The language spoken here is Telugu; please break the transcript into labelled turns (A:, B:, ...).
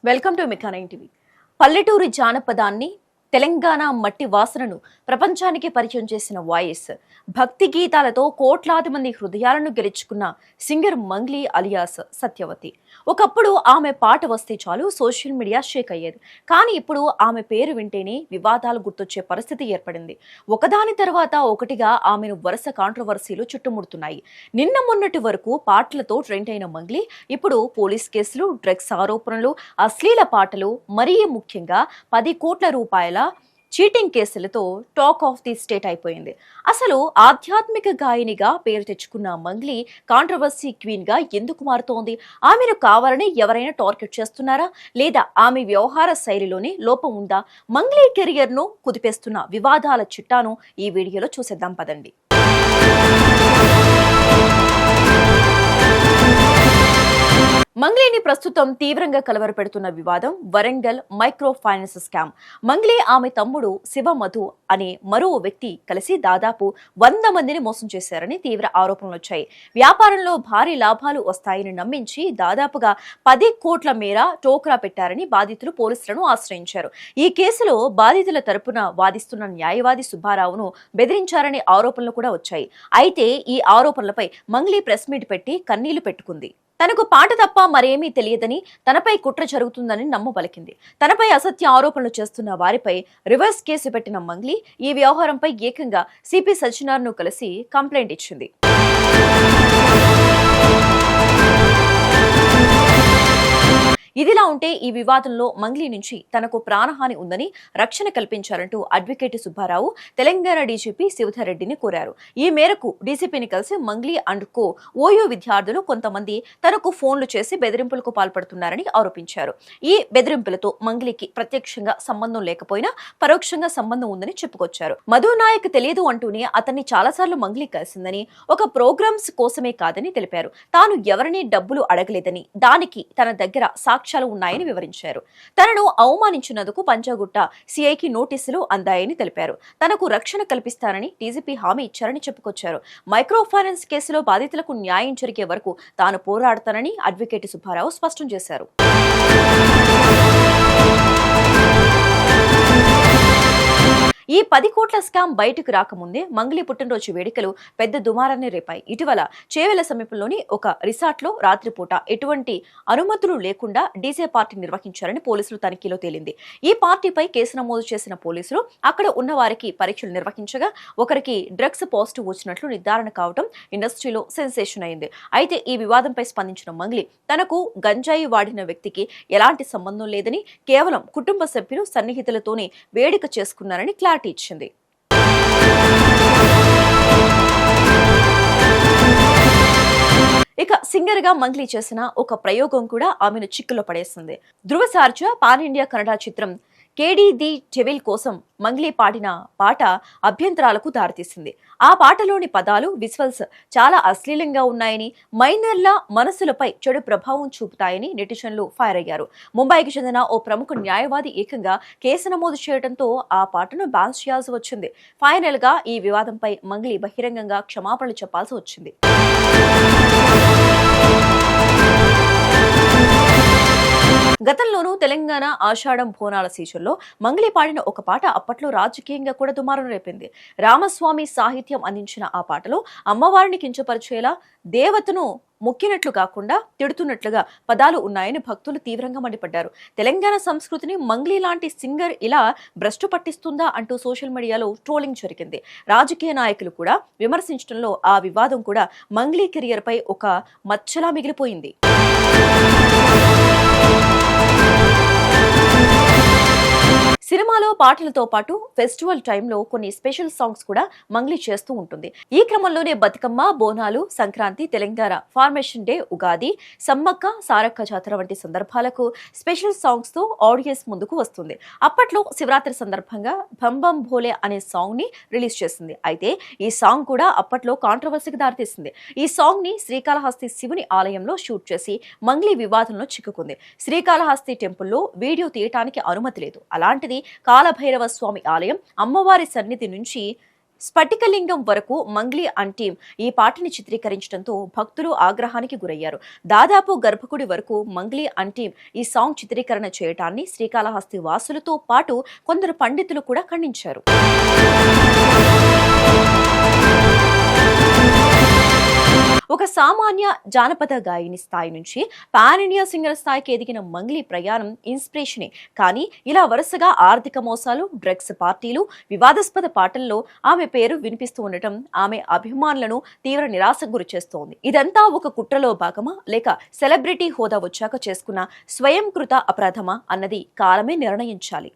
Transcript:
A: Welcome to మెకానైన్ TV. పల్లెటూరి జానపదాన్ని, తెలంగాణ మట్టి వాసనను ప్రపంచానికి పరిచయం చేసిన వాయిస్, భక్తి గీతాలతో కోట్లాది మంది హృదయాలను గెలుచుకున్న సింగర్ మంగ్లీ అలియాస్ సత్యవతి. ఒకప్పుడు ఆమె పాట వస్తే చాలు సోషల్ మీడియా షేక్ అయ్యేది. కానీ ఇప్పుడు ఆమె పేరు వింటేనే వివాదాలు గుర్తొచ్చే పరిస్థితి ఏర్పడింది. ఒకదాని తర్వాత ఒకటిగా ఆమెను వరుస కాంట్రవర్సీలు చుట్టుముడుతున్నాయి. నిన్న మొన్నటి వరకు పాటలతో ట్రెండ్ అయిన మంగ్లీ ఇప్పుడు పోలీస్ కేసులు, డ్రగ్స్ ఆరోపణలు, అశ్లీల పాటలు, మరీ ముఖ్యంగా 10 కోట్ల రూపాయల చీటింగ్ కేసులతో టాక్ ఆఫ్ ది స్టేట్ అయిపోయింది. అసలు ఆధ్యాత్మిక గాయనిగా పేరు తెచ్చుకున్న మంగ్లీ కాంట్రవర్సీ క్వీన్ గా ఎందుకు మారుతోంది? ఆమెను కావాలని ఎవరైనా టార్గెట్ చేస్తున్నారా, లేదా ఆమె వ్యవహార శైలిలోనే లోపం ఉందా? మంగ్లీ కెరియర్ ను కుదిపేస్తున్న వివాదాల చిట్టాను ఈ వీడియోలో చూసేద్దాం పదండి. మంగ్లీని ప్రస్తుతం తీవ్రంగా కలవరపెడుతున్న వివాదం Warangal micro finance scam. Mangli, ఆమె తమ్ముడు శివమధు అనే మరో వ్యక్తి కలిసి దాదాపు 100 మందిని మోసం చేశారని తీవ్ర ఆరోపణలు వచ్చాయి. వ్యాపారంలో భారీ లాభాలు వస్తాయని నమ్మించి దాదాపుగా 10 కోట్ల మేర టోక్రా పెట్టారని బాధితులు పోలీసులను ఆశ్రయించారు. ఈ కేసులో బాధితుల తరపున వాదిస్తున్న న్యాయవాది సుబ్బారావును బెదిరించారనే ఆరోపణలు కూడా వచ్చాయి. అయితే ఈ ఆరోపణలపై మంగ్లీ ప్రెస్ మీట్ పెట్టి కన్నీళ్లు పెట్టుకుంది. తనకు పాట తప్ప మరేమీ తెలియదని, తనపై కుట్ర జరుగుతుందని నమ్మబలికింది. తనపై అసత్య ఆరోపణలు చేస్తున్న వారిపై రివర్స్ కేసు పెట్టిన మంగ్లీ ఈ వ్యవహారంపై ఏకంగా సిపి సజ్జనార్ను కలిసి కంప్లైంట్ ఇచ్చింది. ఇదిలా ఉంటే ఈ వివాదంలో మంగ్లీ నుంచి తనకు ప్రాణహాని ఉందని రక్షణ కల్పించారంటూ అడ్వకేట్ సుబ్బారావు తెలంగాణ డీజీపీ శివధర్ రెడ్డిని కోరారు. ఈ మేరకు డీసీపీని కలిసి మంగ్లీ అండ్ కో ఓయూ విద్యార్థులు కొంతమంది తనకు ఫోన్లు చేసి బెదిరింపులకు పాల్పడుతున్నారని ఆరోపించారు. ఈ బెదిరింపులతో మంగ్లీకి ప్రత్యక్షంగా సంబంధం లేకపోయినా పరోక్షంగా సంబంధం ఉందని చెప్పుకొచ్చారు. మధు నాయక్ తెలియదు అంటూనే అతన్ని చాలాసార్లు మంగ్లీ కలిసిందని, ఒక ప్రోగ్రామ్స్ కోసమే కాదని తెలిపారు. తాను ఎవరినీ డబ్బులు అడగలేదని, దానికి తన దగ్గర సాక్ష్యాలు ఉన్నాయని వివరించారు. తనను అవమానించినందుకు పంజాగుట్ట సిఐకి నోటీసులు అందాయని తెలిపారు. తనకు రక్షణ కల్పిస్తానని డీజీపీ హామీ ఇచ్చారని చెప్పుకొచ్చారు. మైక్రో ఫైనాన్స్ కేసులో బాధితులకు న్యాయం జరిగే వరకు తాను పోరాడతానని అడ్వకేట్ సుబ్బారావు స్పష్టం చేశారు. ఈ 10 కోట్ల స్కామ్ బయటకు రాకముందే మంగ్లీ పుట్టినరోజు వేడుకలు పెద్ద దుమారాన్ని రేపాయి. ఇటీవల చేవెళ్ల సమీపంలోని ఒక రిసార్ట్లో రాత్రిపూట ఎటువంటి అనుమతులు లేకుండా డీజే పార్టీ నిర్వహించారని పోలీసులు తనిఖీలో తేలింది. ఈ పార్టీపై కేసు నమోదు చేసిన పోలీసులు అక్కడ ఉన్న వారికి పరీక్షలు నిర్వహించగా ఒకరికి డ్రగ్స్ పాజిటివ్ వచ్చినట్లు నిర్ధారణ కావడం ఇండస్ట్రీలో సెన్సేషన్ అయింది. అయితే ఈ వివాదంపై స్పందించిన మంగ్లీ తనకు గంజాయి వాడిన వ్యక్తికి ఎలాంటి సంబంధం లేదని, కేవలం కుటుంబ సభ్యులు సన్నిహితులతోనే వేడుక చేసుకున్నారని క్లారిటీ ఇచ్చింది. ఇక సింగర్ గా మంగ్లీ చేసిన ఒక ప్రయోగం కూడా ఆమెను చిక్కులో పడేస్తుంది. ధృవ సార్జా పాన్ ఇండియా కన్నడ చిత్రం కేడీ ది డెవిల్ కోసం మంగ్లీ పాడిన పాట అభ్యంతరాలకు దారితీసింది. ఆ పాటలోని పదాలు, విజువల్స్ చాలా అశ్లీలంగా ఉన్నాయని, మైనర్ల మనసులపై చెడు ప్రభావం చూపుతాయని నెటిజన్లు ఫైర్ అయ్యారు. ముంబైకి చెందిన ఓ ప్రముఖ న్యాయవాది ఏకంగా కేసు నమోదు చేయడంతో ఆ పాటను బ్యాన్ చేయాల్సి వచ్చింది. ఫైనల్ గా ఈ వివాదంపై మంగ్లీ బహిరంగంగా క్షమాపణలు చెప్పాల్సి వచ్చింది. గతంలోనూ తెలంగాణ ఆషాఢం బోనాల సీజన్లో మంగ్లీ పాడిన ఒక పాట అప్పట్లో రాజకీయంగా కూడా దుమారం రేపింది. రామస్వామి సాహిత్యం అందించిన ఆ పాటలో అమ్మవారిని కించపరిచేలా, దేవతను మొక్కినట్లు కాకుండా తిడుతున్నట్లుగా పదాలు ఉన్నాయని భక్తులు తీవ్రంగా మండిపడ్డారు. తెలంగాణ సంస్కృతిని మంగ్లీ లాంటి సింగర్ ఇలా భ్రష్టు పట్టిస్తుందా అంటూ సోషల్ మీడియాలో ట్రోలింగ్ జరిగింది. రాజకీయ నాయకులు కూడా విమర్శించడంలో ఆ వివాదం కూడా మంగ్లీ కెరియర్ పై ఒక మచ్చలా మిగిలిపోయింది. సినిమాలో పాటలతో పాటు ఫెస్టివల్ టైంలో కొన్ని స్పెషల్ సాంగ్స్ కూడా మంగ్లీ చేస్తూ ఉంటుంది. ఈ క్రమంలోనే బతుకమ్మ, బోనాలు, సంక్రాంతి, తెలంగాణ ఫార్మేషన్ డే, ఉగాది, సమ్మక్క సారక్క జాతర వంటి సందర్భాలకు స్పెషల్ సాంగ్స్ తో ఆడియన్స్ ముందుకు వస్తుంది. అప్పట్లో శివరాత్రి సందర్భంగా బం బం భోలే అనే సాంగ్ ని రిలీజ్ చేసింది. అయితే ఈ సాంగ్ కూడా అప్పట్లో కాంట్రవర్సీకి దారితీసింది. ఈ సాంగ్ ని శ్రీకాళహస్తి శివుని ఆలయంలో షూట్ చేసి మంగ్లీ వివాదంలో చిక్కుకుంది. శ్రీకాళహస్తి టెంపుల్లో వీడియో తీయటానికి అనుమతి లేదు. అలాంటిది కాలభైరవ స్వామి ఆలయం, అమ్మవారి సన్నిధి నుంచి స్ఫటికలింగం వరకు మంగ్లీ అండ్ టీం ఈ పాటని చిత్రీకరించడంతో భక్తులు ఆగ్రహానికి గురయ్యారు. దాదాపు గర్భగుడి వరకు మంగ్లీ అండ్ టీం ఈ సాంగ్ చిత్రీకరణ చేయటాన్ని శ్రీకాళహస్తి వాసులతో పాటు కొందరు పండితులు కూడా ఖండించారు. ఒక సామాన్య జానపద గాయని స్థాయి నుంచి పాన్ ఇండియా సింగర్ స్థాయికి ఎదిగిన మంగ్లీ ప్రయాణం ఇన్స్పిరేషనే. కానీ ఇలా వరుసగా ఆర్థిక మోసాలు, డ్రగ్స్ పార్టీలు, వివాదాస్పద పాటల్లో ఆమె పేరు వినిపిస్తూ ఉండటం ఆమె అభిమానులను తీవ్ర నిరాశకు గురిచేస్తోంది. ఇదంతా ఒక కుట్రలో భాగమా, లేక సెలబ్రిటీ హోదా వచ్చాక చేసుకున్న స్వయంకృత అపరాధమా అన్నది కాలమే నిర్ణయించాలి.